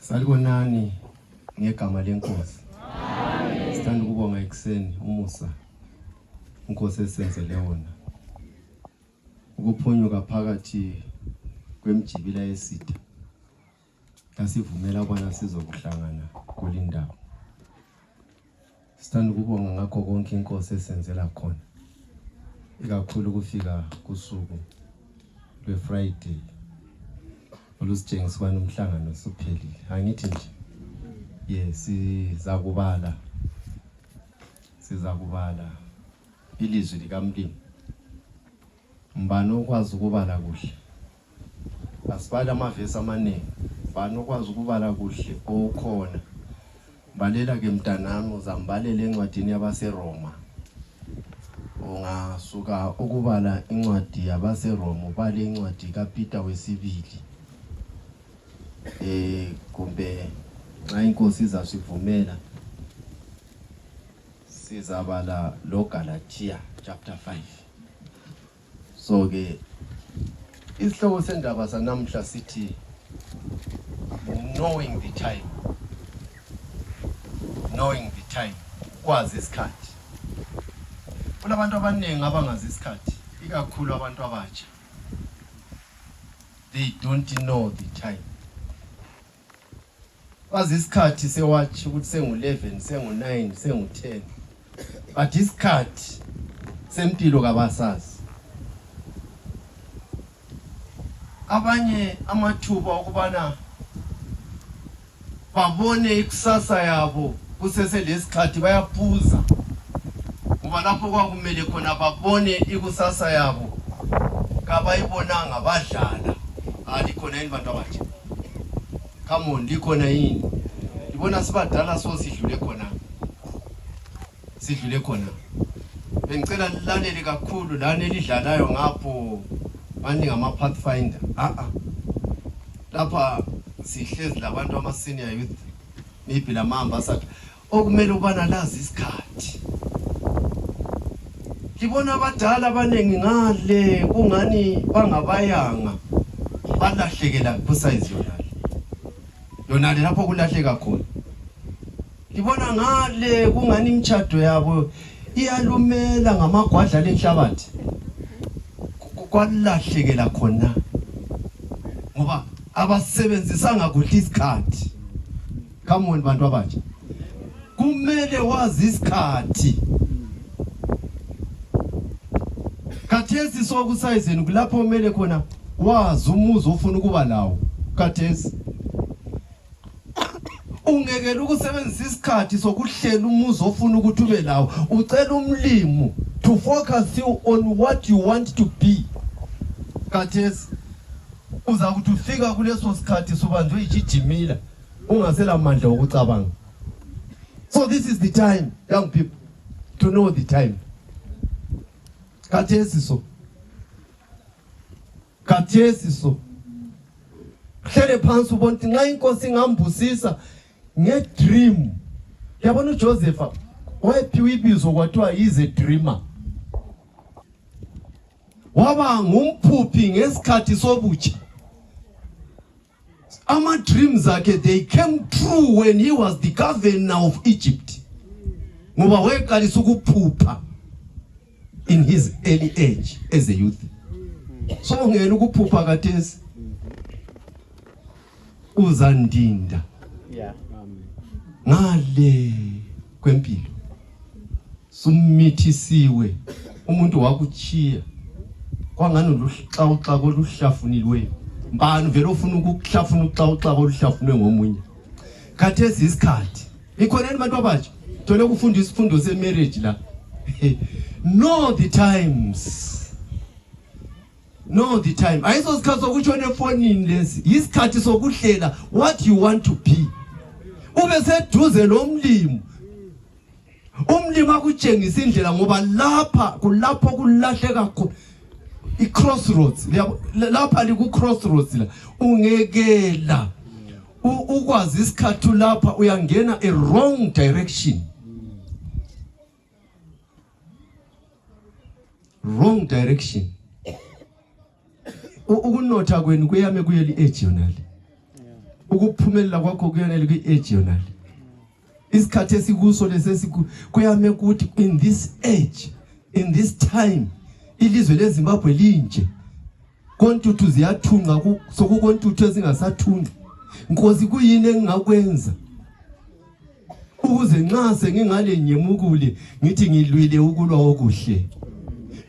Salibonani ngegama lenkosi. Amen. Sithanda ukubonga ekseni umusa inkosi esenzele wona. Ukuphunyuka phakathi kwemjibila yesitha. Kasivumela bona sizokuhlangana kulindawo. Sithanda ukubonga ngakho konke inkosi esenzela khona. Ikakhulu kufika kusuku lweFriday. Olusitshengisa ubani umhlangano usuphelile. Angithi nje. Yes, sizakubala ilizwi likaMlimi. Mbani okwazi ukubala kuhle. Asibala amavesi amaningi. Mbani okwazi ukubala kuhle okhona. Balela ke mntanami uzambalela encwadini yabaseRoma. Ungasuka ukubala incwadi yabaseRoma ubale incwadi kaPeter wesibili. Kumbe nxa inkosi izasivumela sizabala lo Galatia chapter 5. So ke isihloko sendaba sanamhla sithi knowing the time. Knowing the time. Kwazi isikhathi. Kunabantu abaningi abangazi isikhathi, ikakhulu abantu abatsha. They don't know the time. Kwazi isikhathi sewatch ukuthi sengu11, sengu9, sengu10. But isikhathi sempilo kabasazi. Abanye amathuba okubana babone ikusasa yabo kusese lesikhathi bayaphuza. Ngoba lapho kwakumele khona babone ikusasa yabo kabayibonanga badlala. Alikhona yini bantu abatsha? Come on, likhona yini? Libona sibadala so sidlule khona. Sidlule khona. Bengicela lilalele kakhulu lana elidlalayo ngapho manje ngama Pathfinder. Lapha sihlezi labantu ama senior youth. Maybe la mamba sathi okumele ubana lazi isikhathi. Ngibona abadala abanengi ngale kungani bangabayanga balahlekela kusize yonale. Yonale lapho kulahleka khona. Ngibona ngale kungani imtchado yabo iyalumela ngamagwadla lenhlabathi. Kwalahlekela khona. Ngoba abasebenzisanga kuhle isikhathi. Come on bantu abatsha. Kumele wazi isikhathi. Khathesi sokusayizeni kulapho kumele khona wazi umuzi ofuna ukuba lawo. Khathesi ungekela ukusebenzisa isikhathi sokuhlela umuzi ofuna ukuthi ube lawo. Ucela umlimo to focus you on what you want to be. Khathesi uza kuthi ufika kuleso sikhathi sobanjwe ijijimila ungasela amandla okucabanga. So this is the time, young people, to know the time. Khathesi so hlele phansi ubonke nxa inkosi ngambusisa ngedream. Yabona uJoseph wayephiwa ibizo kwathiwa is a dreamer. Waba ngumphuphi ngesikhathi sobutsha. Ama dreams akhe they came true when he was the governor of Egypt. Ngoba wayeqalisa ukuphupha in his early age as a youth. So ngeke ukuphupha kathesi uzandinda. Yeah. Ngale kwempilo. Sumithisiwe umuntu wakuchiya. Kwangani uluhlaxa koluhlafunilwe. Mbani vele ufuna ukuhlafuna uxaxa koluhlafunwe ngomunye. Khathesi isikhathi. Ikhona abantu abatsha. Thole ukufunda isifundo semarriage la. Know the times. Know the time. Ayiso sikhathi sokutshona efonini lesi. Isikhathi sokuhlela what you want to be. Ube seduze lomlimo. Umlimo akutshengisa indlela ngoba lapha kulapho kulahleka khona. I-crossroads. Lapha liku crossroads la. Ungekela. Ukwazi isikhathi lapha uyangena a wrong direction. Wrong direction. Ukunotha kwenu kuyame kuyeli age yonale. ukuphumelela kwakho kuyanele kwi-age yonale. Isikhathi esikuso lesesiku kuyame ukuthi in this age, in this time, ilizwe leZimbabwe linje. Kontuthu ziyathunqa sokukontuthu ezingasathunqi. Nkosi kuyini engingakwenza? Ukuze nxa sengingale nyemukule ngithi ngilwile ukulwa okuhle.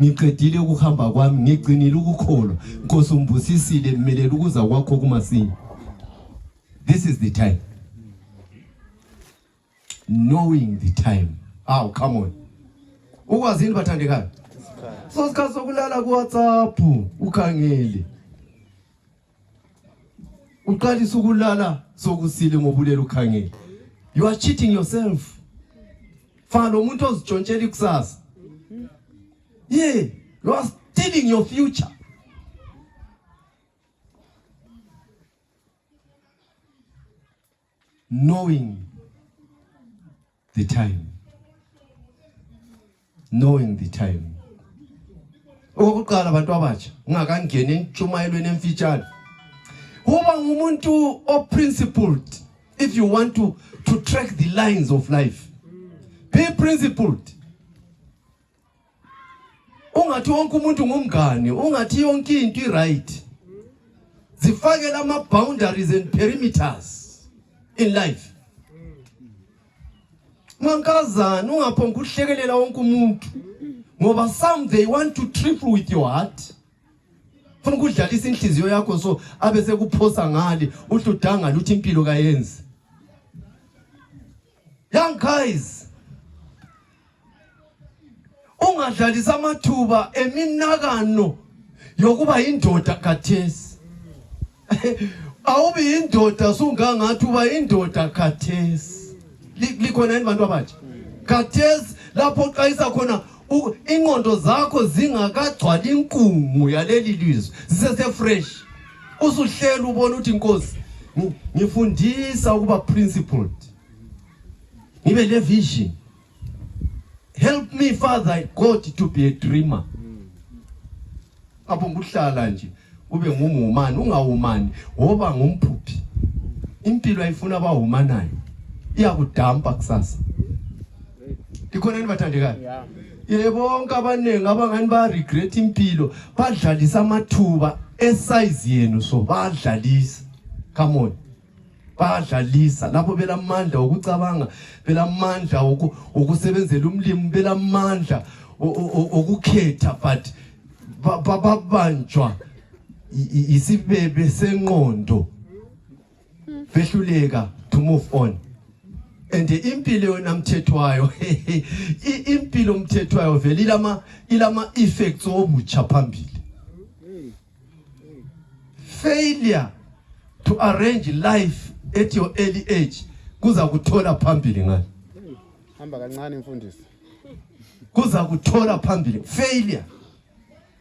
Ngiqedile ukuhamba kwami, ngigcinile ukukholwa. Nkosi umbusisile mmelela ukuza kwakho kumasinya. This is the time. Knowing the time. Oh, come on. Ukwazini bathandekayo? So sikhathi sokulala ku WhatsApp ukhangele. Uqalisa ukulala sokusile ngobulelo ukhangele. You are cheating yourself. Fana umuntu ozijontshela ikusasa. Yeah, you are stealing your future. Knowing the time. Knowing the time. Okokuqala abantu abatsha ungakangena entshumayelweni emfitshane. Uba ngumuntu principled if you want to track the lines of life. Be principled. Ungathi wonke umuntu ngumngane, ungathi yonke into i-right. Zifakela ama boundaries and perimeters in life. Mankazana ungaphonga uhlekelela wonke umuntu. Ngoba some they want to trifle with your heart. Funa ukudlalisa inhliziyo yakho so abese kuphosa ngale uhludanga luthi impilo kayenzi. Young guys, ungadlalisa amathuba eminakano yokuba indoda khathesi. Awubi indoda sungangathi uba indoda khathesi. Likhona yini bantu abatsha? Khathesi lapho uqayisa khona ingqondo zakho zingakagcwali inkungu yaleli lizwe, zisese fresh. Usuhlela ubona ukuthi inkosi ngifundisa ukuba principled. Ngibe le vision. Help me, Father God, to be a dreamer. Apho nguhlala nje ube ngumhumani, ungawumani, woba ngumphuphi. Impilo ayifuna abahumanayo. Iyakudampa kusasa. Likhona yini bathandekayo? Yebo bonke abanengi abangani ba regret impilo, badlalisa amathuba esize yenu so badlalisa. Come on. Badlalisa lapho belamandla ukucabanga, belamandla ukusebenzela umlimi, belamandla ukukhetha but babanjwa isibebe senqondo. Behluleka to move on. And impilo yona mthethwayo impilo mthethwayo vele ilama effects obutsha phambili. Failure to arrange life at your early age kuza kuthola phambili ngani. Hamba kancane mfundisi. Kuza kuthola phambili. Failure.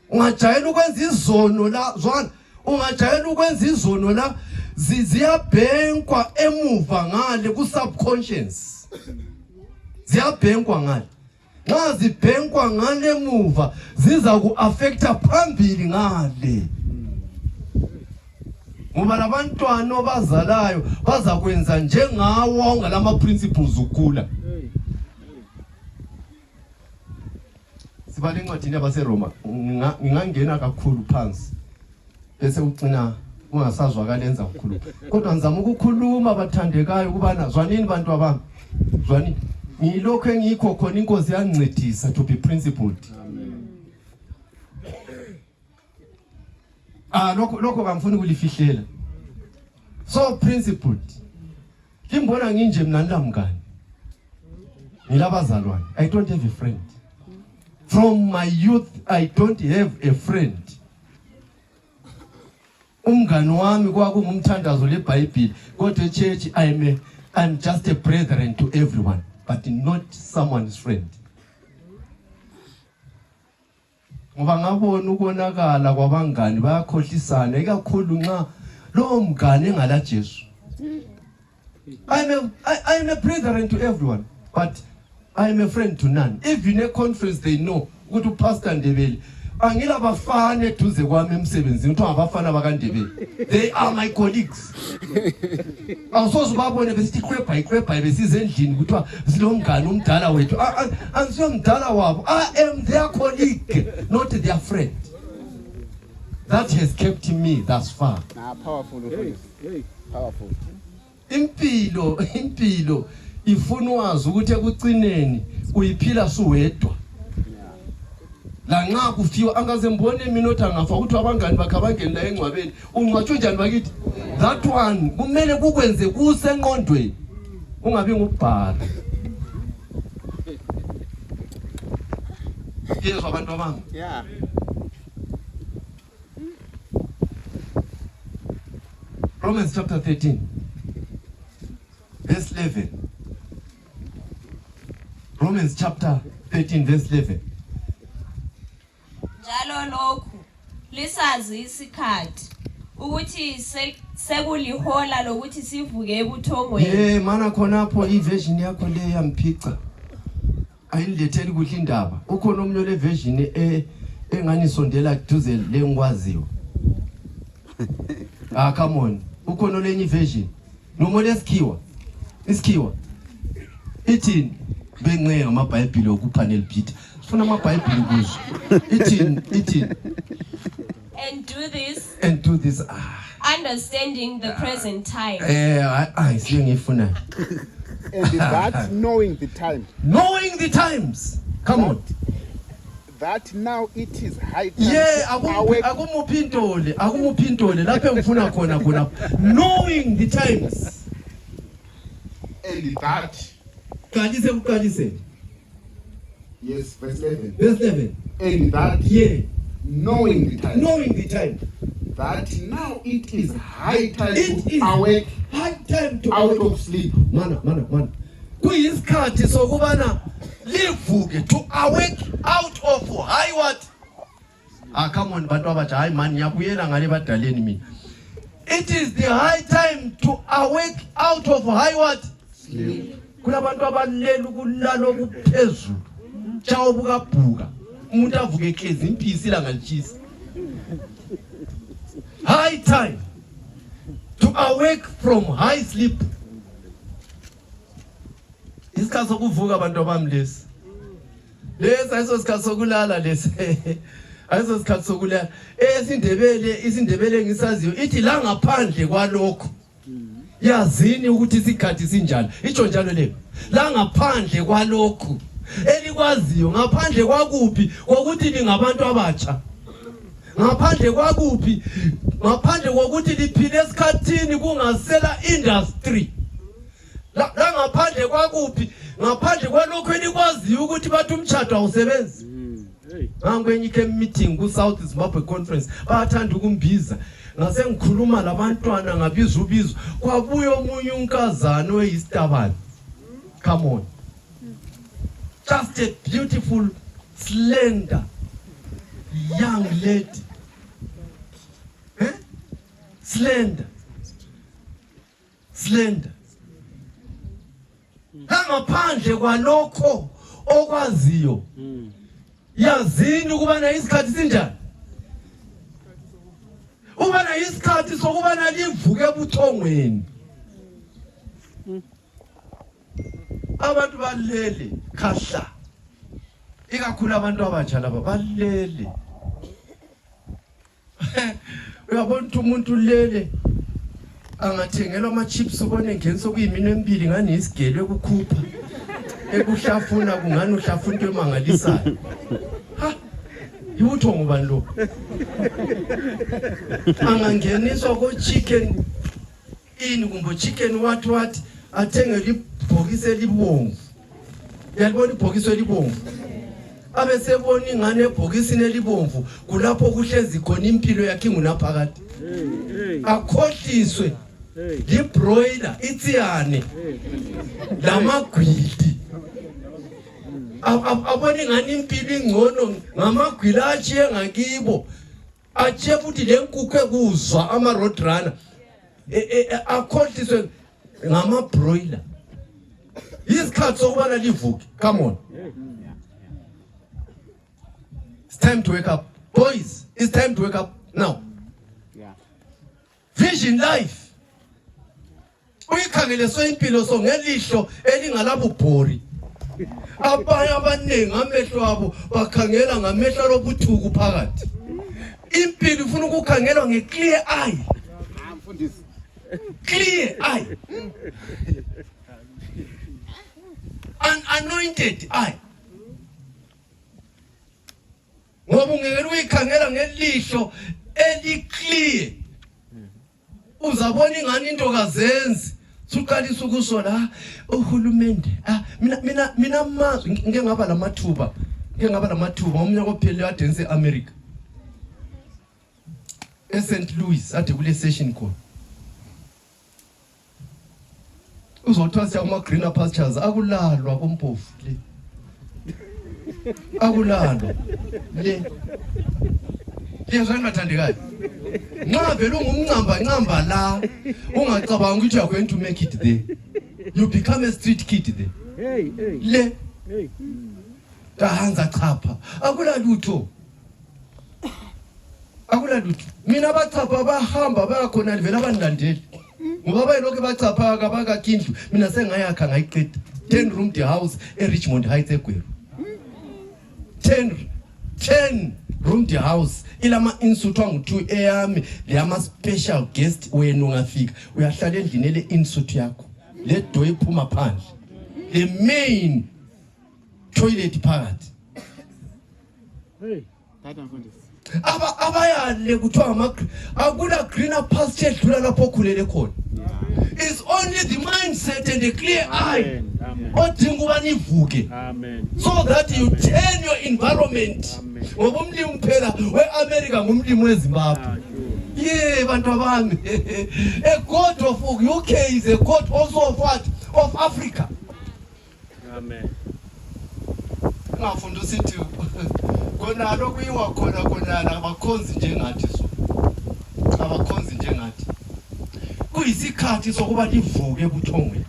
Ungajayela ukwenza izono la zwana. Ungajayela ukwenza izono la ziyabhenkwa emuva ngale ku subconscious. Ziyabhenkwa ngale. Nxa zibhenkwa ngale emuva ziza ku affecta phambili ngale. Ngoba labantwana abazalayo bazakwenza njengawo ngalama principles ukula. Sibale incwadi yabase Roma ngingangena kakhulu phansi. Bese ucina ungasazwakala enza ukukhuluma. Kodwa ngizama ukukhuluma abathandekayo kubana zwanini bantu abami. Zwanini. Ngilokho engikho khona inkosi yancedisa to be principled. Lokho kamfuni kulifihlela. So principled. Kimbona nginje mina ndamngani. Ngilabazalwane. I don't have a friend. From my youth I don't have a friend. Umngani wami kwakungumthandazo leBhayibheli. Go to church, I'm just a brethren to everyone, but not someone's friend. Ngoba ngabona ukonakala kwabangani bayakhohlisana ikakhulu nxa lo mngane engala Jesu. I'm a brethren to everyone, but I'm a friend to none. Even a conference they know ukuthi uPastor Ndebele angila bafana eduze kwami emsebenzini kuthiwa ngabafana bakaNdebele. They are my colleagues. Awusoze babone besithi iqwebha besize endlini kuthiwa silomngane umdala wethu. Angisiyo mdala wabo. I am their colleague, not their friend. That has kept me thus far. Powerful mfundisi. Powerful. Impilo ifuna wazi ukuthi ekucineni uyiphila suwedwa. La nxa kufiwa angaze mbone mina othi angafa ukuthi abangani bakhe abangeni la engcwabeni ungcwatshwe njani bakithi. That one kumele kukwenze kusengqondweni ungabi ngubhala. Yezwa abantu abami. Yeah. Romans chapter 13 verse 11. Romans chapter 13 verse 11. Njalo lokhu lisazi isikhathi ukuthi sekulihola lokuthi sivuke ebuthongweni. Mana khonapho iversion yakho le yamphica. Ayiletheli kuhle indaba. Ukhona omnye le version engani sondela kuduze lengwaziyo. Come on. Ukhona lenye version. Noma lesikhiwa. Isikhiwa. Ithini? Bencenga amaBhayibheli okupanel Peter. Sifuna amaBhayibheli kuzo. Ithini? And do this understanding the present time. Siyengifuna. And that knowing the time. Knowing the times. Come on. That now it is high time. Yeah, akumuphintole lapho engifuna khona. Knowing the times. And that. Qalise. Yes, verse 11. Verse 11. And that. Yeah. Knowing the time. That now it is high time it to is awake. High time to out of sleep. Mana. Kuyisikhathi sokubana livuke to awake out of high what? Come on bantu abatsha hayi man ngiyabuyela ngale badaleni mina. It is the high time to awake out of high what? Sleep. Kulabantu abalela ukulala okuphezulu. Chawo bukabhuka. Umuntu avuke ekhezi impisi ilanga litshisa. High time to awake from high sleep. Isikhathi sokuvuka abantu abami lesi. Lesi ayisosikhathi sokulala lesi. Ayisosikhathi sokulala. Isindebele engisaziyo ithi la ngaphandle kwalokho. Yazini ukuthi isikhathi sinjalo. Itsho njalo le. La ngaphandle kwalokho. Elikwaziyo ngaphandle kwakuphi ukuthi ningabantu abatsha. Ngaphandle kwakuphi ngaphandle kokuthi liphile esikhathini kungasela industry. La ngaphandle kwakuphi ngaphandle kwalokho elikwaziyo ukuthi bathi umtshado awusebenzi. Ngakwenye meeting ku South Zimbabwe conference bathanda ukumbiza ngase ngikhuluma labantwana ngabiza ubizo kwabuye omunye unkazana oyiStabane. Come on. Just a beautiful, slender, young lady. Slender. Ngaphandle kwalokho okwaziyo. Yazini ukubana isikhathi sinjani? Ubana isikhathi sokubana livuke ebuthongweni. Abantu balele khahla. Ikakhulu abantu abatsha laba balele. Uyabona umuntu lele angathengelwa ama chips ubone ngenso kuyimini empili ngani isigele ukukhupha. Ekuhlafuna kungani uhlafuna into emangalisayo. Ibuthongo bani lo? Angangeniswa ko chicken in kumbe chicken what athenge libhokisi elibomvu. Yalibona ibhokisi elibomvu. Abesebona ingane ebhokisini elibomvu kulapho kuhlezi khona impilo yakhe ngunaphakade. Akhohliswe libroiler itsiyane lamagwili. Abone ngani impilo ingcono ngamagwili achiye ngakibo. Achiye futhi lenkukhu ekuzwa ama roadrunner. Akhohliswe ngama broiler. Isikhathi sokubana livuke. Come on. It's time to wake up. Boys, it's time to wake up now. Yeah. Vision life. Uyikhangele so impilo so ngelihlo elingalabo bhori. Abanye abaningi amehlo abo bakhangela ngamehlo lobuthuku phakathi. Impilo ufuna ukukhangelwa ngeclear eye. Clear eye. An anointed eye. Ngoba ungeke uyikhangela ngelihlo eliclear. Uzabona ingani into kazenzi. Suqalisa ukusola uhulumende. Mina mazwi ngeke ngaba lamathuba. Omnye kophela adense America. eSt Louis ade kule session khona. Uzothola kuma greener pastures akulalwa kompofu le. Akulalwa le. Yezwa ngathandekayo. Nxa vele ungumncamba la ungacabanga ukuthi you are going to make it there. You become a street kid there. Le. Tahanza chapha. Akulalutho. Mina bachapha bahamba bayakhona vele abandilandeli. Ngoba bayilokho bachapha kabakakindlu mina sengayakha ngayiqeda 10 roomed house eRichmond Heights eGweru. 10 roomed house ilama insuthu angu2 eyami leyama special guest wena ungafika uyahlala endlini le insuthu yakho le door iphuma phandle the main toilet phakathi. Abayale kuthiwa akula greener pasture edlula lapho okhulele khona. It's only the mindset and the clear eye odinga uba nivuke so that you turn your environment. Ngoba umlimi phela weAmerica ngumlimi weZimbabwe. Yeah, bantu abami. A god of UK is a god also of what? Of Africa. Amen. Ngafunda usithi kona lokuyiwa khona abakhonzi njengathi so. Abakhonzi njengathi. Kuyisikhathi sokuba livuke ebuthongweni.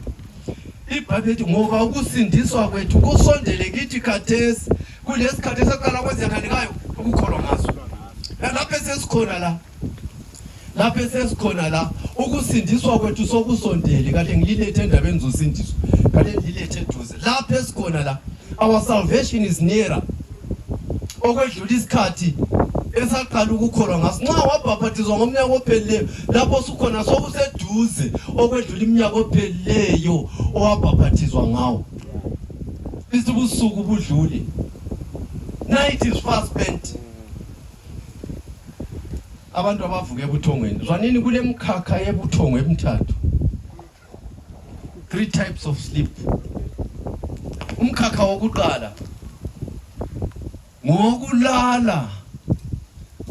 iBhayibheli ngoba ukusindiswa kwethu kusondele kithi khathesi kulesikhathi esaqala kwenzekanayo ukukholwa ngaso. Lapho sesikhona la ukusindiswa kwethu sokusondele kade ngililethe endabeni zosindiswa kade ngililethe eduze lapho esikhona la our salvation is nearer. Okwedlula isikhathi esaqala ukukholwa ngaso nxa wabhaphathizwa ngomnyaka ophelileyo lapho sukhona sokuseduze okwedlula iminyaka ophelileyo owabhaphathizwa ngawo. Isibusuku budlule. Night is fast spent. Abantu abavuke ebuthongweni zwanini kule mkhakha yebuthongo emithathu. 3 types of sleep. Umkhakha wokuqala ngokulala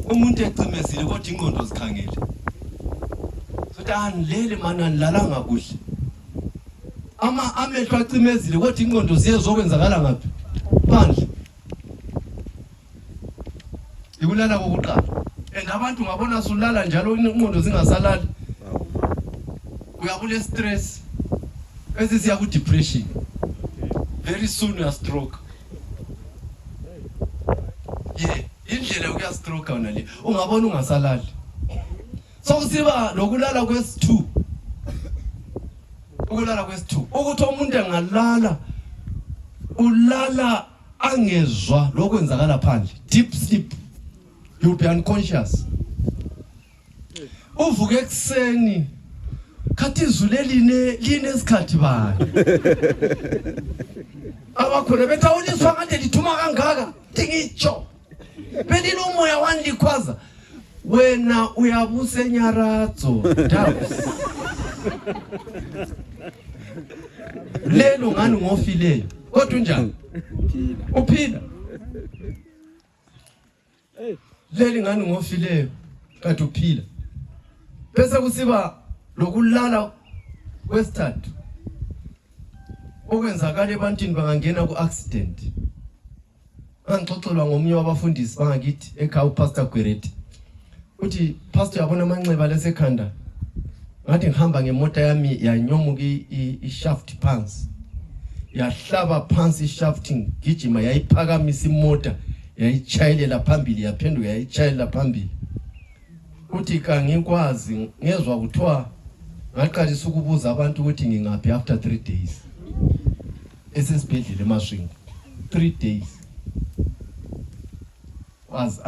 umuntu ecimezile kodwa ingqondo zikhangele. Sothani lele mana nilalanga kuhle. Amehlo acimezile kodwa ingqondo ziyezokwenzakala ngaphi? Phandle. Ikulala kokuqala. Abantu ngabona sulala njalo ingqondo zingasalali. Uyabule stress. Esisiya ku depression. Very soon you stroke. Yeah, indlela ukuya stroke wona le. Ungabona ungasalali. So kusiba lokulala kwesi2. Ukulala kwesi2. Ukuthi umuntu engalala ulala angezwa lokwenzakala phandle. Deep sleep. You'll be unconscious. Uvuke ekseni khathi izuleline esikhathi bani. Abakhona betawuliswa kade lithuma kangaka ngitsho. Belile umoya wandikhwaza wena uyabusa enyaratso dabu. Lelo ngani ngofileyo kodwa unjani? Uphila. Leli ngani ngofileyo kade uphila. Bese kusiba lokulala kwesithathu. Okwenzakala ebantwini bangangena ku-accident. Angixoxelwa ngomnye wabafundisi bangakithi ekhaya uPastor Gwereti. Uthi pastor yabona amanxeba lesekhanda. Ngathi ngihamba ngemoto yami yanyomuka i-shaft phansi. Yahlaba phansi i-shaft ngijima yayiphakamisa imoto yayichayilela phambili yaphenduka yayichayilela phambili. Uthi kangikwazi ngezwe kuthiwa ngaqalisa ukubuza abantu ukuthi ngingaphi after 3 days. Esesibhedlela eMashini 3 days. Was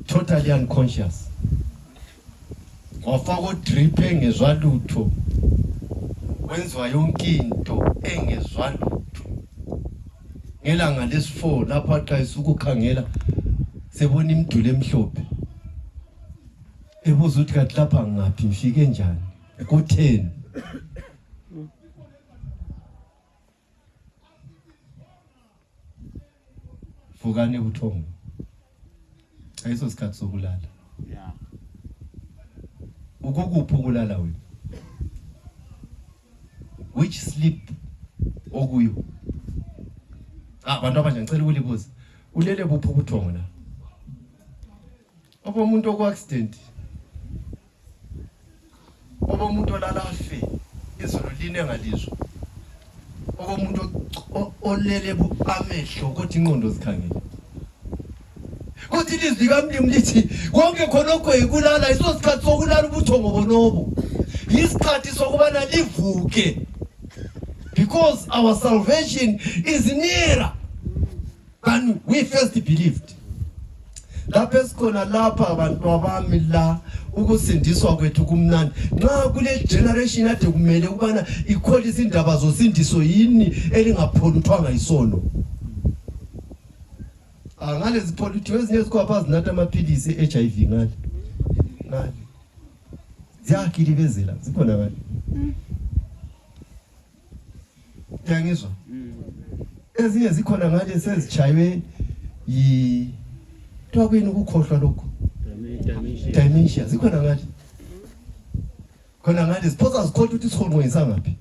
totally unconscious. Wafaka drip engezwa lutho. Wenzwa yonke into engezwa lutho. Ngelanga lesi4 lapha aqayisa ukukhangela sebona imiduli emhlophe. Ebuza ukuthi kathi lapha ngaphi ngifike njani? Ku10. Fukane ubuthongo. Ayiso sikhathi sokulala. Yeah. Ukukuphi ukulala wena? Which sleep okuyo? Abantu abanje ngicela ukulibuza. Ulele buphi ubuthongo la? Oba umuntu oku-accident. Oba umuntu olala afe. Izolo line ngalizwe. Oba umuntu olele amehlo ukuthi inqondo zikhangele. Kuthi lizwi kaMlimi lithi konke khonokho ekulala isosikhathi sokulala ubuthongo bonobo. Isikhathi sokubana livuke. Because our salvation is nearer than we first believed. Lapho esikhona lapha abantu abami la ukusindiswa kwethu kumnandi. Nxa kule generation ade kumele ukubana ikholisa indaba zosindiso yini elingapholithwanga isono. Ngalezi politics ezinye zikhopha zinatha amaphilisi HIV ngale. Ziyakilibezela zikhona ngale. Yangizwa. Ezinye zikhona ngale sezichaywe twakwini ukukhohlwa lokho. Dementia zikhona ngale. Khona ngale siphosa zikhohlwa ukuthi isikhonqo ngisangaphi.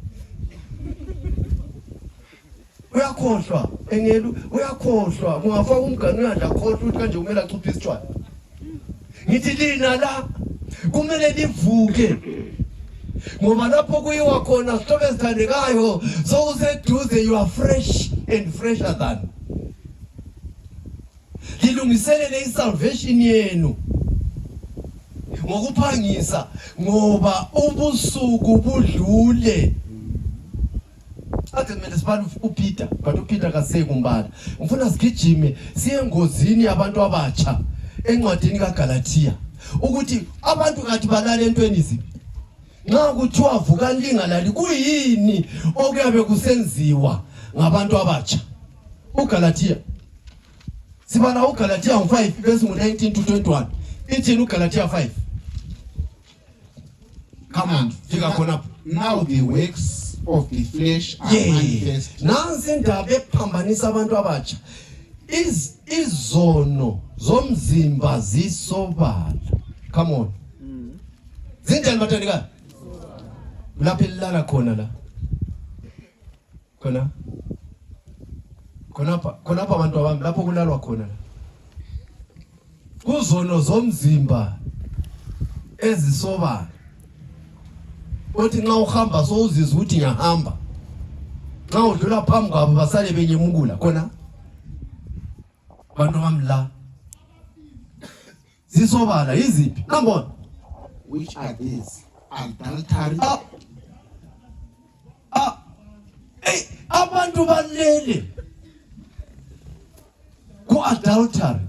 Uyakhohlwa engelu uyakhohlwa ungafaka umgani uyadla khohlwa ukuthi kanje kumele achuphe isitshwala. Ngithi lina la kumele livuke. Ngoba lapho kuyiwa khona sihlobo ezithandekayo sowuseduze you are fresh and fresher than. Lilungiselele isalvation yenu ngokuphangisa ngoba ubusuku budlule. Athi kumele sibale uPeter but uPeter kasekumbala. Ngifuna sigijime siye engozini yabantu abatsha encwadini kaGalatia ukuthi abantu kathi balala entweni izibi. Nxa kuthiwa vuka lingalali kuyini okuyabe kusenziwa ngabantu abatsha? uGalatia sibala uGalatia 5 verse 19 to 21. Ithi uGalatia 5. Come on, fika khona. Now the works of the flesh are manifest. Nansi indaba ephambanisa abantu abatsha. Izono zomzimba zisobala. Come on. Zinjani bathandikazi? Lapho elala khona la. Khona abantu abami lapho kulalwa khona la. Kuzono zomzimba ezisobala. Uthi nxa uhamba so uzizwa ukuthi ngiyahamba. Nxa udlula phambi kwabo basale benyemukula khona. Abantu bami la. Zisobala iziphi? Number 1. Which are these? Adultery. Abantu balele ku adultery.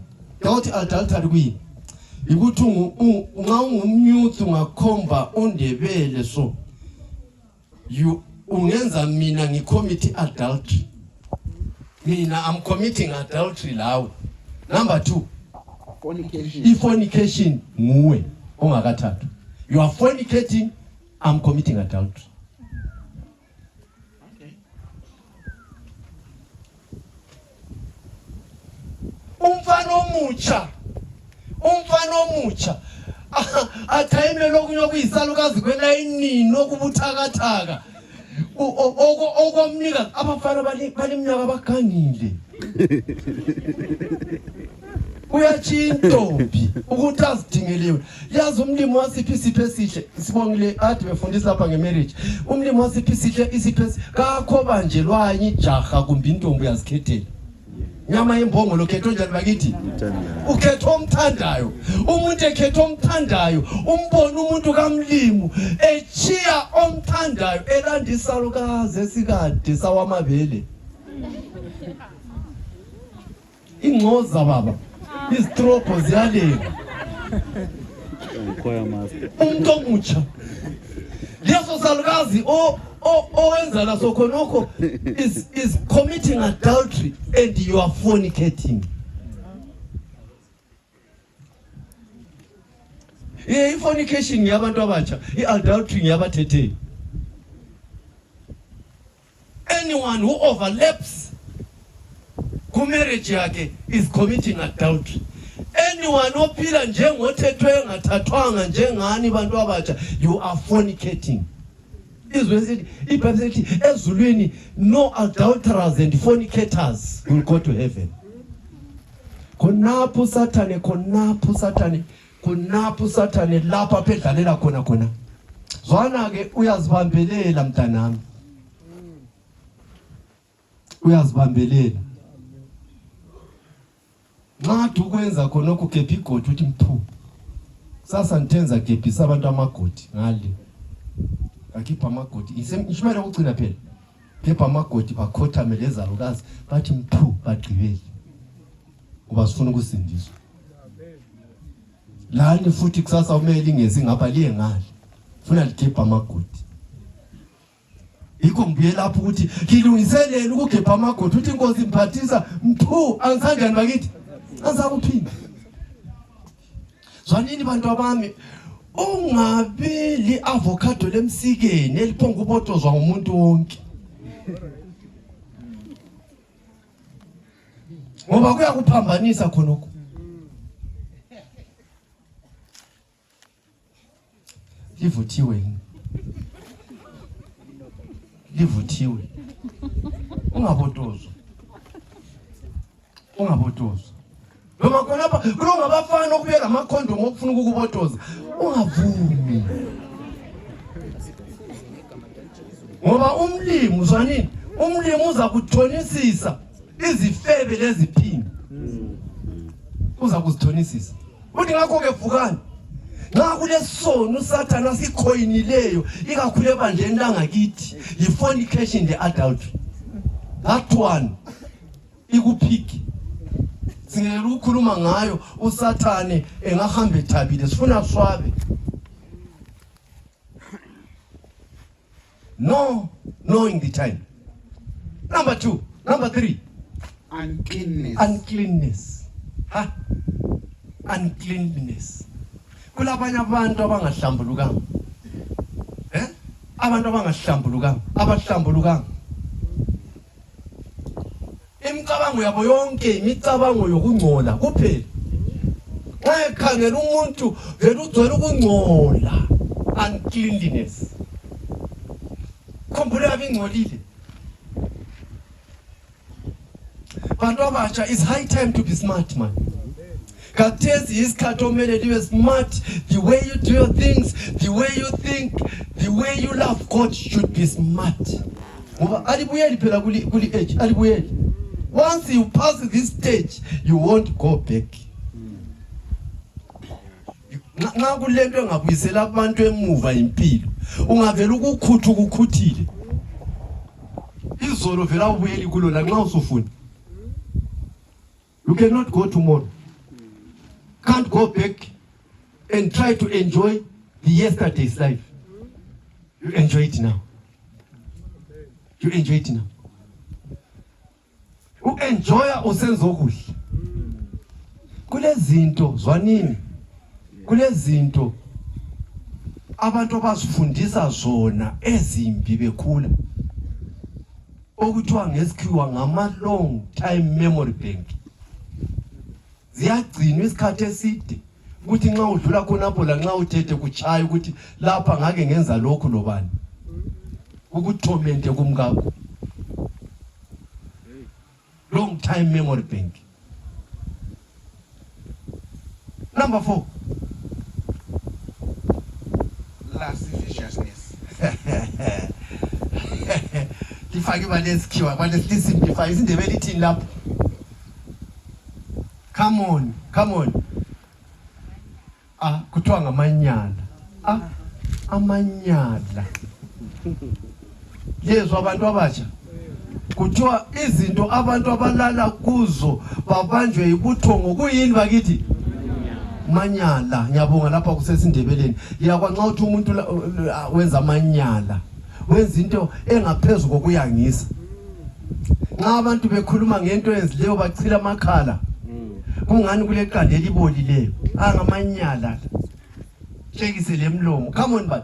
Yawuthi adultery kuyini? Ikuthi unga ungumyouth ungakhomba undebele so ungenza mina ngicommit adultery. Mina I'm committing adultery lawo. Number 2. Fornication. Fornication nguwe ongakathathu. You are fornicating, I'm committing adultery. Okay. Umfana omutsha athayime lokunye kuyisalukazi kwelayini okubuthakathaka okomnika abafana baleminyaka abagangile. Uyachintombi ukuthi azidingelewe. Yazi umlimi wasiphi isipho esihle sibongile ade befundisa lapha ngemarriage. Umlimi wasiphi isihle isipho kakho banjelwanye ijaha kumbe intombi yazikhethela. nyama yembongo lokhetho njani bakithi ukhetho omthandayo umuntu ekhetho omthandayo umbona umuntu kaMlimu echiya omthandayo elandisa lukazi esikade sawamabele ingcoza baba istropo ziyalenga umuntu omutsha leso salukazi owenza la sokhonoko is committing adultery and you are fornicating. Fornication yabantu abatsha, adultery yabathethe. Anyone who overlaps ku marriage yakhe is committing adultery. Anyone ophila njengothethwe engathathwanga njengani bantu abatsha, you are fornicating. iBhayibheli lithi ezulwini no adulterers and fornicators will go to heaven. Khonapho sathane lapha phedlalela khona zwana ke uyazibambelela mntanami uyazibambelela nxa ukwenza khonokho kephi igodi uthi mphu sasa ntenza kephi sabantu amagodi ngale akhipha amagodi ishimela ukucina phela phepha amagodi bakhothamela ezalukazi bathi mphu bagqibele kuba sifuna ukusindiswa lani futhi kusasa umele ingezi ngapha liye ngale funa likhipha amagodi iko ngibuye lapho ukuthi ngilungiselele ukukhipha amagodi uthi inkosi imphathisa mphu angisanjani bakithi azakuphinda zwanini bantu abami ungabe li avocado lemsikeni eliphonga ubotozwa ngumuntu wonke ngoba kuyakuphambanisa khonoko livuthiwe ungabotozwa noma khonapha kulongabafana okubeka amakhondom okufuna ukukubotoza ungavumi ngoba umlimu zwanini umlimu uza kuthonisisa izifebe leziphingi uza kuzithonisisa uthi ngakho ke vukani nxa kulesono usathana sikhoyinileyo ikakhulu ebandleni langakithi yi-fornication the adultery that one ikuphiki singeke ukukhuluma ngayo usathane engahamba ethabile sifuna swabe no knowing the time. Number 3 uncleanness uncleanness kulabanye abantu abangahlambulukanga abantu abahlambulukanga imicabango yabo yonke imicabango yokungcola kuphela wayekhangela umuntu vele ugcwele ukungcola uncleanliness khumbula abingcolile bantu abatsha is high time to be smart man kathesi isikhathi omele libe smart the way you do your things the way you think the way you love God should be smart ngoba alibuyeli phela kuli age alibuyeli. Once you pass this stage, you won't go back. Nga kulento engabuyisela abantu emuva impilo. Ungavela ukukhuthile. Izolo vela ubuyeli kulona nxa usufuna. You cannot go tomorrow. Can't go back and try to enjoy the yesterday's life. You enjoy it now. Enjoya usenzo kuhle kulezinto zwanini kulezinto abantu abasifundisa zona ezimbi bekhula okuthiwa ngesikhiwa ngama long time memory bank ziyagcinwa isikhathi eside ukuthi nxa udlula khonapho la nxa uthethe kuchaya ukuthi lapha ngake ngenza lokho lobani ukutormente kumkakho long time memory bank. Number 4 lasciviousness. Ifake balesikhiwa balesimplify isindebele ithini lapho Come on. Kuthiwa ngamanyala. Amanyala. Yezwa abantu abatsha. Kuthiwa izinto abantu abalala kuzo babanjwe ibuthongo kuyini bakithi? Manyala. Ngiyabonga lapha kusesindebeleni. Yakwanxa uthi umuntu wenza amanyala. Wenza into engaphezulu kokuyangisa. Nxa abantu bekhuluma ngento enzileyo bachila amakhala. Kungani kule qanda elibolileyo. Ngamanyala. Shekise lemlomo. Come on but.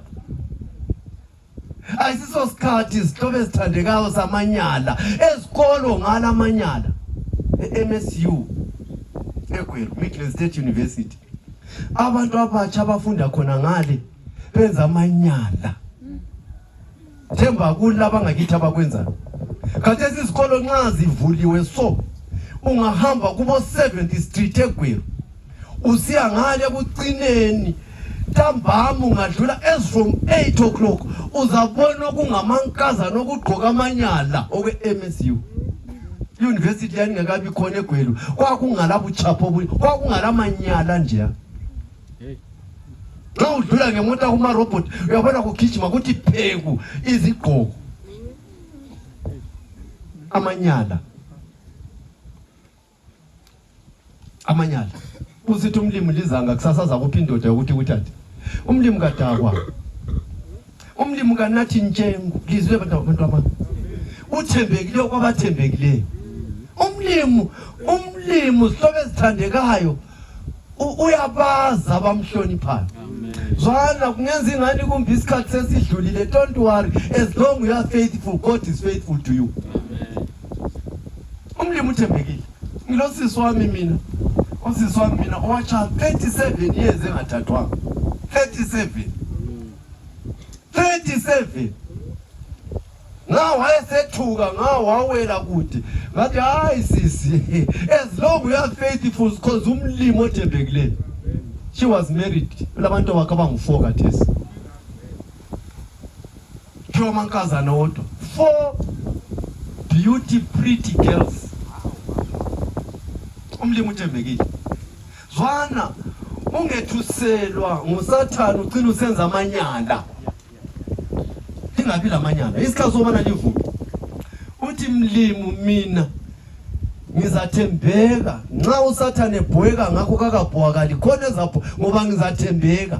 Ayisiso sikhathi isihlobo esithandekayo samanyala. Esikolo ngala manyala. MSU. eGweru Midland State University. Abantu abatsha abafunda khona ngale benza amanyala. Themba kulaba ngakithi abakwenzayo. Khathesi isikolo nxa zivuliwe so ungahamba kubo 7th Street eGweru usiya ngale kucineni ntambama ungadlula as from 8 o'clock uzabona kungamankazana okugqoka amanyala okwe MSU. University yani ngakabi khona eGweru kwakungalabo uchapho kwakungalamanyala nje. Xa udlula ngemoto kuma robot uyabona kugijima kuthi pheku izigqoko. Amanyala. Usithi umlimi lizanga kusasaza kuphindoda ukuthi kuthathe. Umlimi kadakwa. Umlimi kanathi ntshengu lizwe abantu abami. Uthembekile kwabathembekileyo. Umlimi sihlobo esithandekayo uyabaza abamhloniphayo. Zwana kungenza ingani kumbi isikhathi sesidlulile. Don't worry, as long you are faithful, God is faithful to you. Umlimi uthembekile. Ngilosisi wami mina. Usisi wami mina owacha 37 years engathathwanga. 37. Now wayesethuka wawela kude. Ngathi hayi sisi, as long you are faithful because umlimi othembekileyo. She was married. Labantu bakaba ngu4 kathesi. Phiwa mankazana wodwa. 4 beauty pretty girls. Umlimi uthembekile. Zwana ungethuselwa ngusathana ucina usenza amanyala. Ingabi lamanyala. Isikhathi sobana livuke. Uthi mlimi mina ngizathembeka nxa usathane ebhoyeka ngakho kakabhwakali khona ezapho ngoba ngizathembeka.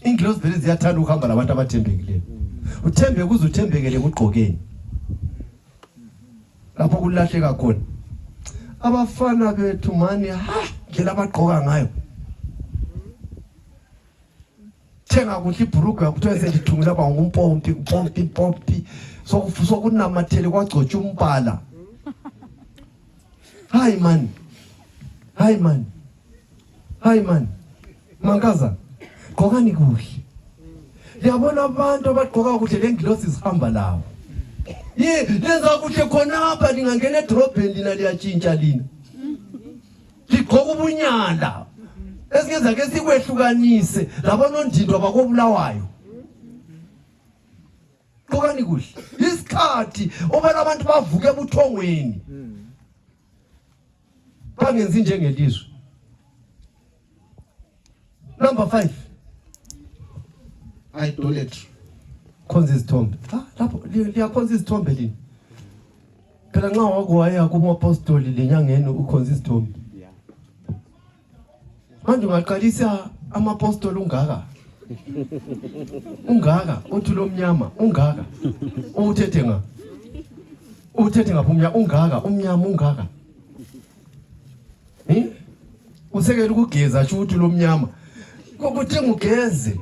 Ingilosi vele ziyathanda ukuhamba labantu abathembekileyo. Uthembeke uze uthembekele kugqokeni. Lapho kulahleka khona. Abafana bethu mani ngela abagqoka ngayo. Thenga kuhle ibhurugwa kuthiwa sendithungile lapha ngumpompi sokunamathele kwagcotshwa umbala. Hayi man. Mankaza. Gqokani kuhle. Liyabona abantu abagqoka kuhle lengilosi zihamba lawo. Lenza kuhle khona apha ningangena edrobheni lina liyatshintsha lina. Ligqoka ubunyala. Esikeza ke sikwehlukanise labona ondindwa bakobulawayo. Gqokani kuhle. Isikhathi obana abantu bavuke ebuthongweni. Bangenzi njengelizwe. Number 5. Idolatry. Khonza izithombe. Lapho liyakhonza izithombe lini. Phela nxa wakwaya kumapostoli lenyangeni ukhonza izithombe. Manje ungaqalisa amapostoli ungaka. Uthi lo mnyama ungaka. Uthethe ngapha umnyama ungaka. Usekela ukugeza atsho ukuthi lo mnyama. Kokuthi ngugeze.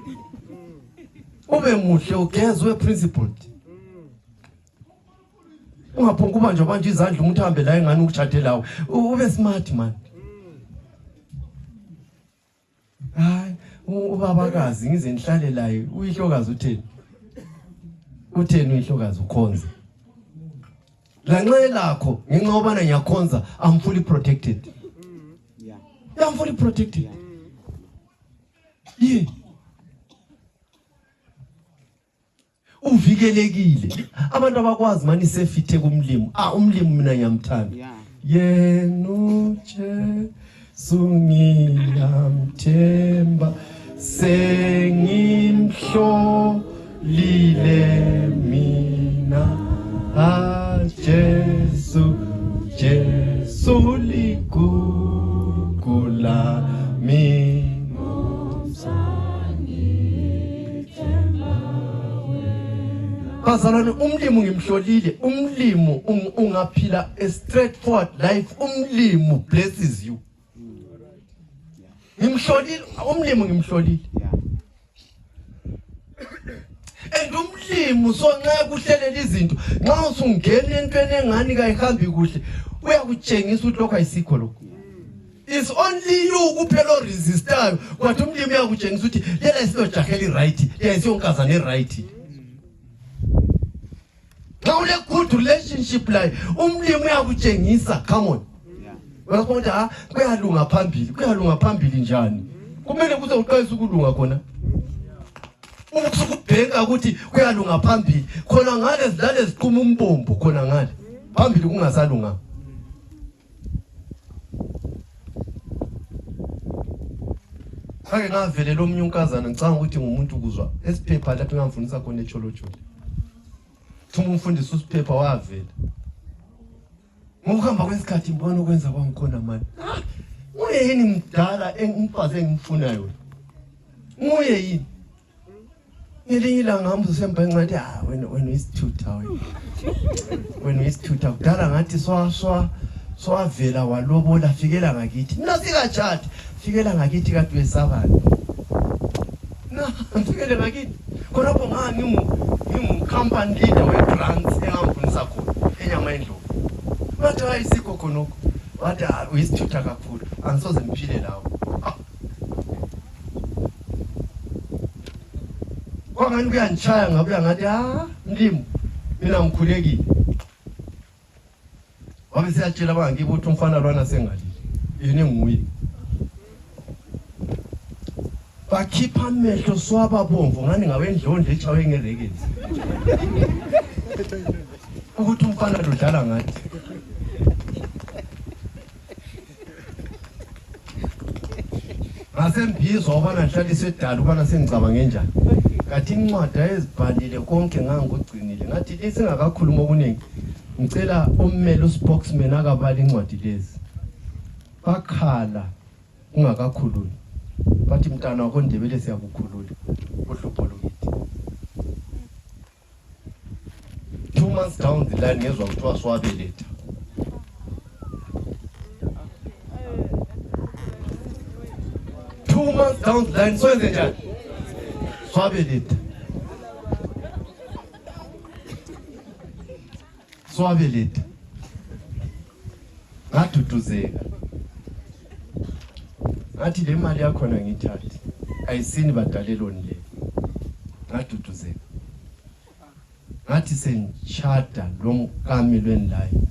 Ube muhle ugezwe principled. Ungaphonga ubanje manje izandla umuntu ahambe la engani ukuchade lawo. Ube smart man. Hayi, ubabakazi ngize nihlale laye. Uyihlokazi utheni? Utheni uyihlokazi ukhonza? Lanxe lakho ngenxa obana ngiyakhonza I'm fully protected. Yeah, I'm fully protected. Yeah. Uvikelekile. Abantu abakwazi mani sefithe kumlimi. Umlimi mina ngiyamthanda. yenuche sungiyamthemba sengimhlolile mina Jesu Jesu ligugula mina bazalwane umlimo ngimhlolile umlimo ungaphila a straightforward life umlimo blesses you ngimhlolile umlimo ngimhlolile and umlimo so nxa kuhlelela izinto nxa usungena entweni engani kayihambi kuhle uyakutshengisa ukuthi lokho ayisikho lokho it's only you kuphela resistayo kwathi umlimo uyakutshengisa ukuthi lela isiyojahela right lela isiyonkazana right now ule good relationship like umlimo uyakutshengisa come on uyabona kuyalunga phambili njani kumele kuze uqalise ukulunga khona ukubheka ukuthi kuyalunga phambili khona ngale zidlale ziqhuma umbombo khona ngale phambili kungasalunga ake ngavele lo mnyunkazana ngicanga ukuthi ngumuntu kuzwa esiphepha lapho ngamfundisa khona echolotsholo thuma umfundisi usiphepha wavela ngokuhamba kwesikhathi ngibona ukwenza kwangikhona manje nguye yini mdala engimfaze engimfunayo nguye yini ngelinye ilanga ngihambe semba ngathi wena uyisithutha wena uyisithutha kudala ngathi swavela walobola fikela ngakithi mina sikachati fikela ngakithi kade wesabani fikele ngakithi khonapho company leader we-grants engangifundisa khona enyama endlovu bathi ayisikho khonokho bathi uyisithutha kakhulu angisoze ngiphile lawo kwangani kuyangitshaya ngabuya ngathi mlimo mina ngikhulekile wabe siyatshela bangibe ukuthi umfana lwana sengalile yena nguye bakhipha amehlo swababomvu ngani ngawendlondle echawe ngerekezi ukuthi umfana lo dlala ngathi ngasembizwa ubana nhlalise edala ubana sengicabange njani kathi incwadi ezibhalile konke ngangigcinile ngathi lisingakakhuluma okuningi ngicela ummeli uspokesman akabala incwadi lezi bakhala ungakakhulumi bathi mntana wakho Ndebele siyakukhulula uhlupho lokithi 2 months down the line ngezwe kuthiwa swabeletha down the line so njani swabeletha ngaduduzeka ngathi le mali yakhona ngithathe ayisini badaleloni le ngaduduzeka ngathi sengichada lo mkami lwenlayo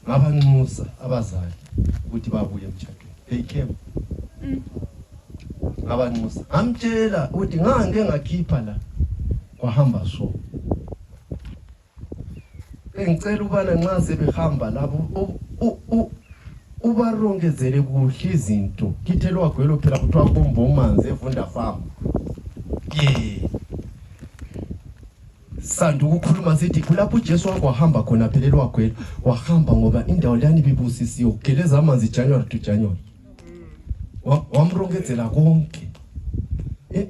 ngabanxusa abazali ukuthi babuye emtshadweni they came ngabanxusa amtshela ukuthi ngangeke ngakhipha la kwahamba so engicela ubana nxa sebehamba labo ubarongezele kuhle izinto kithelwa gwelo phela kuthiwa bombo umanzi evunda farm sandu ukukhuluma sithi kulapho uJesu wahamba khona phelelwa gwelo wahamba ngoba indawo lani bibusisiwe ugeleza amanzi January to January wamrongezela konke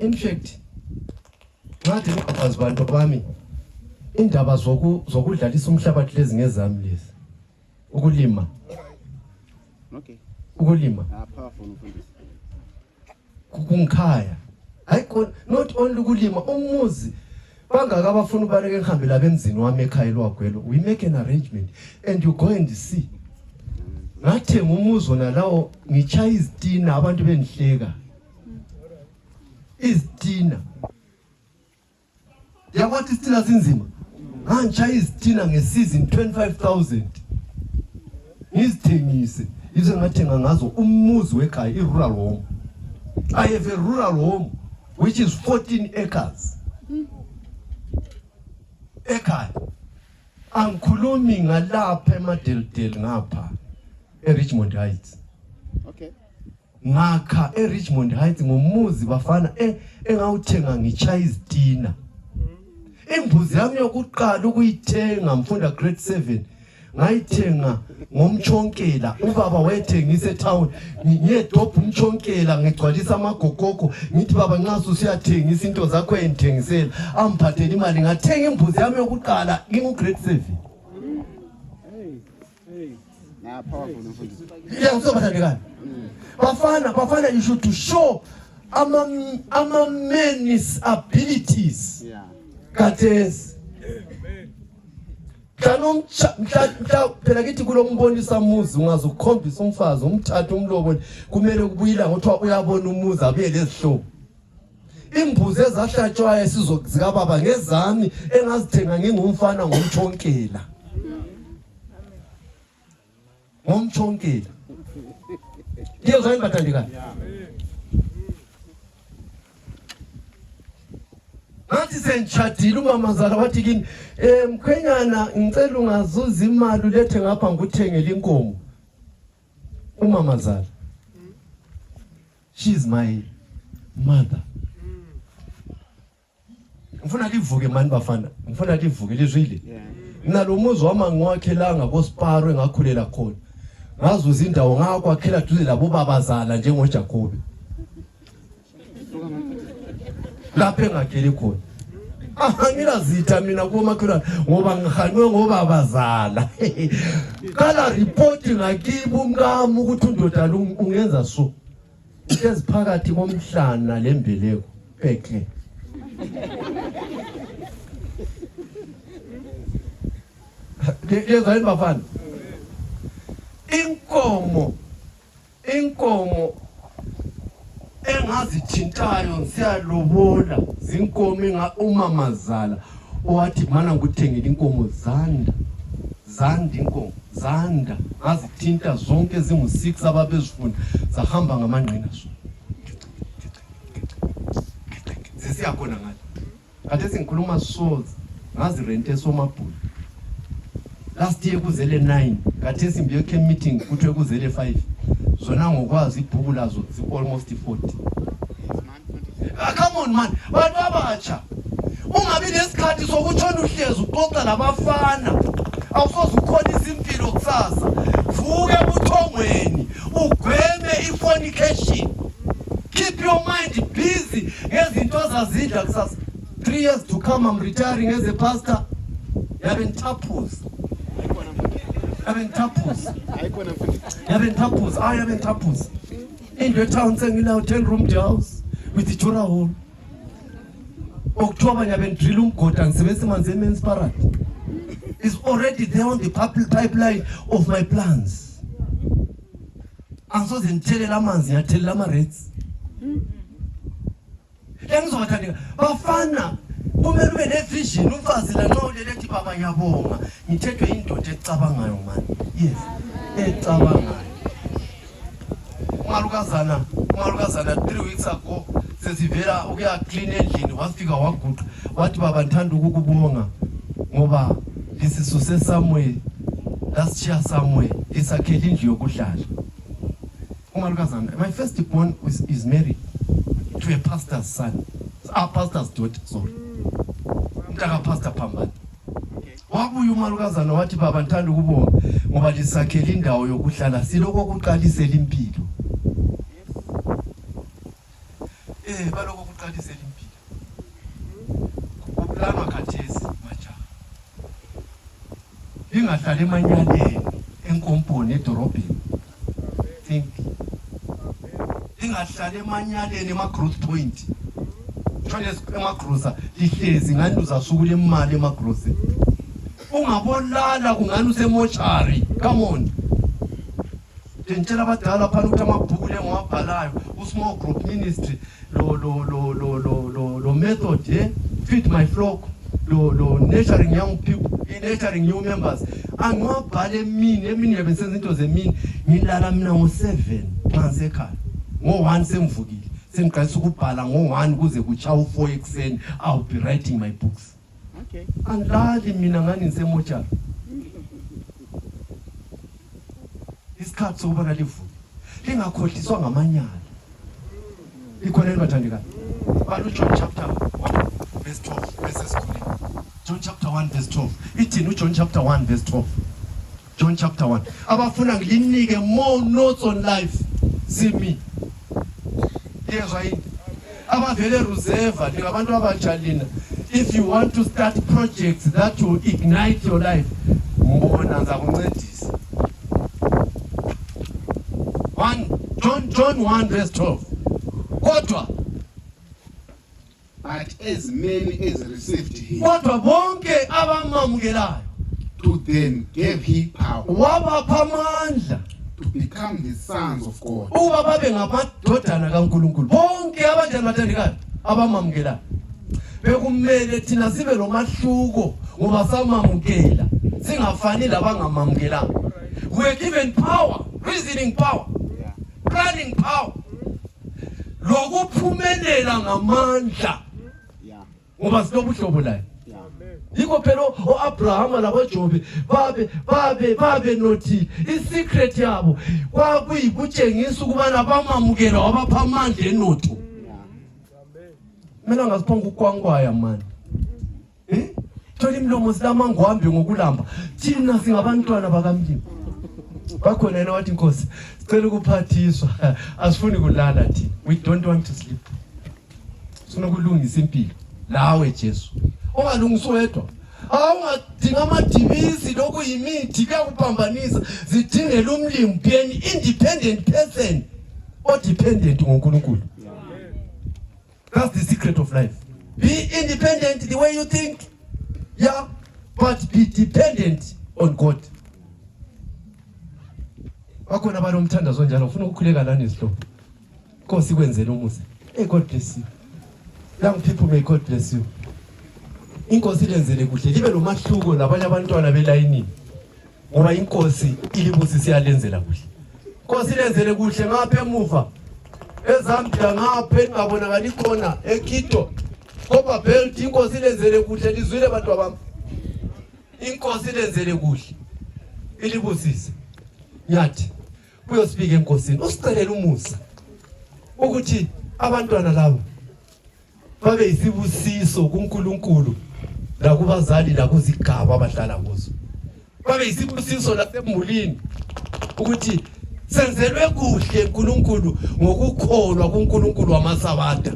in fact ngathi abazibantu bami indaba zokudlalisa umhlabathi lezi ngezami lezi ukulima ukulima powerful mfundisi kungikhaya hayi not only ukulima umuzi bangaka abafuna ubaleke ngihambe la bemzini wami ekhaya lwagwelo we make an arrangement and you go and see ngathenga umuzi nalawo ngichaya izitina abantu bengihleka izitina yakwathi izitina sinzima ngichaya izitina ngesizini 25,000 ngizithengise ize ngathenga ngazo umuzi wekhaya i-rural home I have a rural home which is 14 acres ekhaya angikhulumi ngalapha eMadeldel ngapha eRichmond Heights. Okay. Ngakha eRichmond Heights ngomuzi bafana engawuthenga ngichaya izitina. Imbuzi yami yokuqala ukuyithenga mfunda grade 7 ngayithenga ngomchonkela ubaba wayethengisa eTown ngiyedobha umchonkela ngigcwalisa amagogoko ngithi baba nxa usiyathengisa into zakho engithengisela amphathele imali ngathenga imbuzi yami yokuqala ngingu grade 7. Na powerful mfundisi. Ngizobathandekana. Bafana you should to show ama men's abilities. Yeah. Kathesi mhla phela kithi kulombonisa umuzi ungaze ukukhombisa umfazi umthatha umlobo kumele kubuyila ngothiwa uyabona umuzi abuye lezihlobo. Imbuzi ezahlatshwayo sizokuzika baba ngezami engazithenga ngingumfana ngomchonkela. Ngomchonkela. Ngiyezwa ingathandikana. Nathi senchadile umamazala wathi kini mkhwenyana ngicela ungazuza imali ulethe ngapha ngikuthengele inkomo. Umamazala. She is my mother. Ngifuna livuke mani bafana. Ngifuna livuke lizwile. Nalo muzi wama ngiwakhelanga koSparo engakhulela khona. Ngazuza indawo ngakwakhela duze labo babazala njengoJakobe. Lapha engakele khona. Angilazitha mina kumakhelwane ngoba ngihanwe ngoba bazala. Kala report ngakibo umkami ukuthi undoda ungenza so. Eziphakathi komhlana lembeleko pekhe. Ngezwa bafana. Inkomo engazithintayo siyalobola zinkomo umamazala owathi mana ngikuthengele inkomo zanda inkomo zanda ngazithinta zonke ezingu6 ababezifunda zahamba ngamanqina so sesiyakhona ngathi kade singikhuluma so ngazi rente somabhulu last year kuzele 9 kade simbiye ke meeting kuthwe kuzele 5 zona ngokwazi ibhuku lazo zi almost 40. Come on man, bantu abatsha ungabi nesikhathi sokutshona uhlezi uxoxa labafana awusoze ukhona isimpilo kusasa vuke ebuthongweni ugweme ifornication. Keep your mind busy ngezinto zazidla kusasa. 3 years to come I'm retiring as a pastor. Yaben tapus. In the town saying 10-room house with the chura hall. October yaben drill umgota ngisebenzisa manzi men's parade. Is already there on the pipeline of my plans. Angisoze ngithele amanzi ngiyathela ama rates. Engizobathandika bafana kumele ube nevision umfazi la nxa ulelethi baba ngiyabonga ngithethwe indoda ecabangayo manje. Yes, ecabangayo. Umalukazana 3 weeks ago sesivela ukuya clean endlini wafika waguqa wathi baba ngithanda ukukubonga ngoba lisisuse somewhere lasiya somewhere isakhele indlu yokuhlala. Umalukazana my first born is married to a pastor's son. A pastor's daughter, sorry. Mtaka pastor Pambani. Wabuya umalukazana wathi baba ngithanda ukubonga ngoba lisakhele indawo yokuhlala siloko kuqalisela impilo. Baloko kuqalisela impilo. Kuplana khathesi macha. Ingahlala emanyaleni enkomponi edorobheni. Think. Ingahlala emanyaleni ema-Growth Point. Emagrosa lihlezi ngani uzasukula imali emagrosa ungabonala kungani usemochari. Come on, ngitshela abadala phana ukuthi amabhuku lengwabhalayo usmall group ministry lo method feed my flock lo nurturing young people nurturing new members angiwabhale emini yabensenza into zemini ngilala mina ngo7 phansi ekhaya ngo1 semvukile sengiqalisa ukubhala ngo1 kuze kucha u4 ekseni I'll be writing my books. Andlali mina ngani ngisemotsha. Isikhathi sokuba kalivu. Lingakhohliswa ngamanyala. Ikhona engathandikayo. Balo John chapter 1 verse 12 verses 12. John chapter 1 verse 12. Ithini John chapter 1 verse 12. John chapter 1. Abafuna ngilinike more notes on life. See me. Here's why. Abavele reserve ningabantu abatshalina. If you want to start projects that will ignite your life, mbona ngizakuncedisa. John 1 verse 12. Kodwa but as many as received him, kodwa bonke abamamukelayo, to them gave he power wabapha amandla to become the sons of God. uba babe ngamadodana kaNkulunkulu. Bonke abanjani bathandekayo abamamukelayo. Bekumele thina sibe lomahluko ngoba samamukela, singafani labangamamukelanga. We are given power, reasoning power, planning power, lokuphumelela ngamandla ngoba sinobuhlobo laye. Yiko phela oAbraham laboJobe babe nothi isecret yabo kwakuyikutshengisa ukubana bamamukela wabapha amandla enotho. Mina ngasiphonga ukwangwaya manje. Thola imlomo silamango hambe ngokulamba. Thina singabantwana bakaMlimi. Bakhona yena wathi Nkosi, sicela ukuphathiswa. Asifuni kulala thina. We don't want to sleep. Sifuna ukulungisa impilo. Lawe Jesu. Ongalungiswa wedwa. Awungadinga amadivisi lokuyimithi kuyakuphambanisa. Zidingela umlimi pheni independent person or dependent ngoNkulunkulu. That's the secret of life. Be independent the way you think. Yeah, but be dependent on God. Bakona balomthandazo njalo ufuna ukukhuleka lana isihlobo. Nkosi kwenzela umusa. Hey, God bless you. Young people, may God bless you. Inkosi lenzele kuhle libe lomahluko labanye abantwana belayini. Ngoba inkosi ilibusisi yalenzela kuhle. Inkosi lenzele kuhle ngapha emuva. Ezambia ngapha engabonakali khona eKito. Koba belt inkosi lenzele kuhle lizwile abantu abami. Inkosi lenzele kuhle. Ilibusisi. Nyathi uyosifika enkosini usicelela umusa ukuthi abantwana labo babe isibusiso kuNkulunkulu la kubazali la kuzigaba abahlala kuzo. Babe isibusiso lasemulini ukuthi senzelwe kuhle uNkulunkulu ngokukholwa kuNkulunkulu wamaSabatha.